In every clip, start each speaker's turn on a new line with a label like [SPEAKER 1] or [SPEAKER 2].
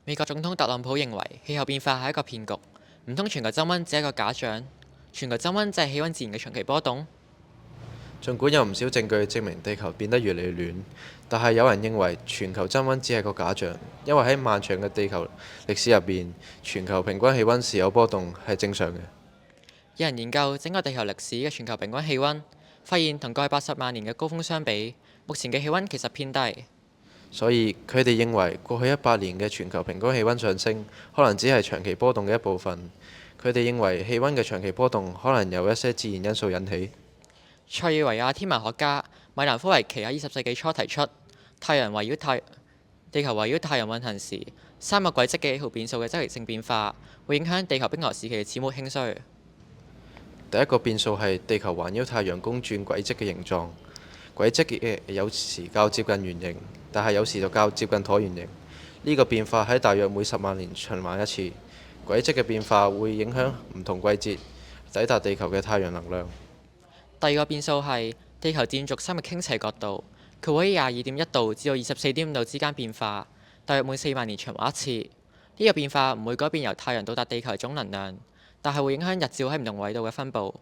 [SPEAKER 1] 美國總統特朗普認為氣候變化係一個騙局，唔通全球增溫只係一個假象？全球增溫即係氣溫自然嘅長期波動？
[SPEAKER 2] 儘管有唔少證據證明地球變得越嚟越暖，但係有人認為全球增溫只係個假象，因為喺漫長嘅地球歷史入邊，全球平均氣溫時有波動係正常嘅。
[SPEAKER 1] 有人研究整個地球歷史嘅全球平均氣溫，發現同過去80萬年嘅高峰相比，目前嘅氣溫其實偏低。
[SPEAKER 2] 所以佢哋認為過去100年嘅全球平均氣溫上升，可能只係長期波動嘅一部分。佢哋認為氣溫嘅長期波動可能由一些自然因素引起。
[SPEAKER 1] 塞爾維亞天文學家米蘭科維奇喺20世紀初提出，地球圍繞太陽運行時，三個軌跡嘅氣候變數嘅周期性變化，會影響地球冰河時期嘅始末興衰。
[SPEAKER 2] 第一個變數係地球環繞太陽公轉軌跡嘅形狀，軌跡嘅有時較接近圓形，但係有時就較接近橢圓形。呢個變化喺大約每10萬年循環一次。軌跡嘅變化會影響唔同季節抵達地球嘅太陽能量。
[SPEAKER 1] 第二個變數係地球自轉軸心嘅傾斜角度，佢會喺22.1度至到24.5度之間變化，大約每4萬年循環一次。呢個變化唔會改變由太陽到達地球嘅總能量，但係會影響日照喺唔同緯度嘅分佈。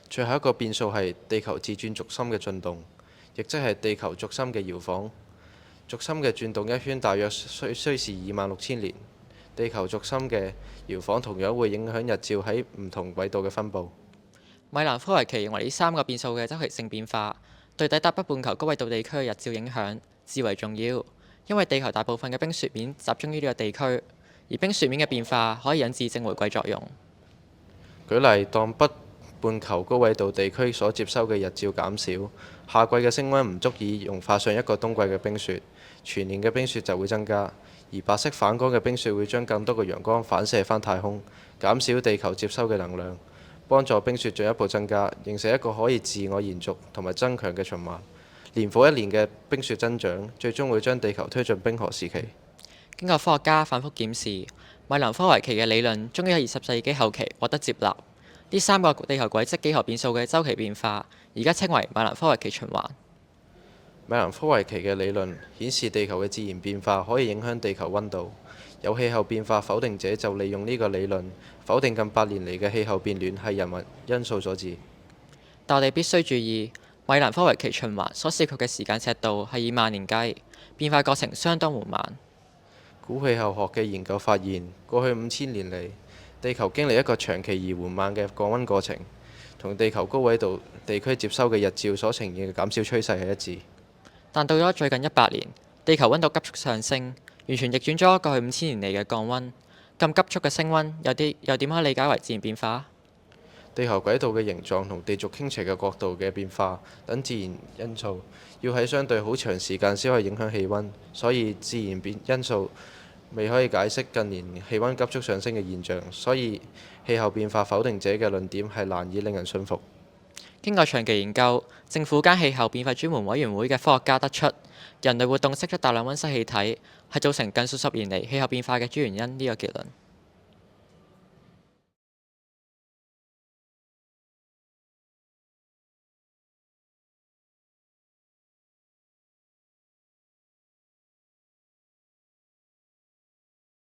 [SPEAKER 2] 最後一個變數係地球自轉軸心嘅進動，亦即係地球軸心嘅搖晃。軸心嘅轉動一圈大約需時26,000年。地球軸心嘅搖晃同樣會影響日照喺唔同緯度嘅分佈。
[SPEAKER 1] 米蘭科維奇認為呢三個變數嘅周期性變化對抵達北半球高緯度地區嘅日照影響至為重要，因為地球大部分嘅冰雪面集中於呢個地區，而冰雪面嘅變化可以引致正回歸作用。
[SPEAKER 2] 舉例，當北半球高緯度地區所接收嘅日照減少，夏季嘅升溫唔足以融化上一個冬季嘅冰雪，全年嘅冰雪就會增加，而白色反光嘅冰雪會將更多嘅陽光反射返太空，減少地球接收嘅能量，幫助冰雪進一步增加，形成一個可以自我延續同埋增強嘅循環。年復一年嘅冰雪增長，最終會將地球推進冰河時期。
[SPEAKER 1] 經過科學家反覆檢視，米蘭科維奇嘅理論終於喺20世紀後期獲得接納。呢三個地球軌跡幾何變數嘅周期變化，而家稱為米蘭科維奇循環。
[SPEAKER 2] 米蘭科維奇嘅理論顯示地球嘅自然變化可以影響地球溫度。有氣候變化否定者就利用呢個理論否定近百年嚟嘅氣候變暖係人為因素所致。
[SPEAKER 1] 但我哋必須注意，米蘭科維奇循環所涉及嘅時間尺度係以萬年計，變化過程相當緩慢。
[SPEAKER 2] 古氣候學嘅研究發現，過去5000年嚟，地球經歷一個長期而緩慢嘅降溫過程，同地球高緯度地區接收嘅日照所呈現嘅減少趨勢係一致。
[SPEAKER 1] 但到咗最近100年，地球溫度急速上升，完全逆轉咗過去5000年嚟嘅降溫。咁急速嘅升溫，又點可以理解為自然變化？
[SPEAKER 2] 地球軌道嘅形狀同地軸傾斜嘅角度嘅變化等自然因素，要喺相對好長時間先可以影響氣溫，所以自然因素未可以解釋近年氣溫急速上升嘅現象，所以氣候變化否定者嘅論點係難以令人信服。
[SPEAKER 1] 經過長期研究，政府間氣候變化專門委員會嘅科學家得出，人類活動釋出大量溫室氣體係造成近數十年嚟氣候變化嘅主要原因呢個結論。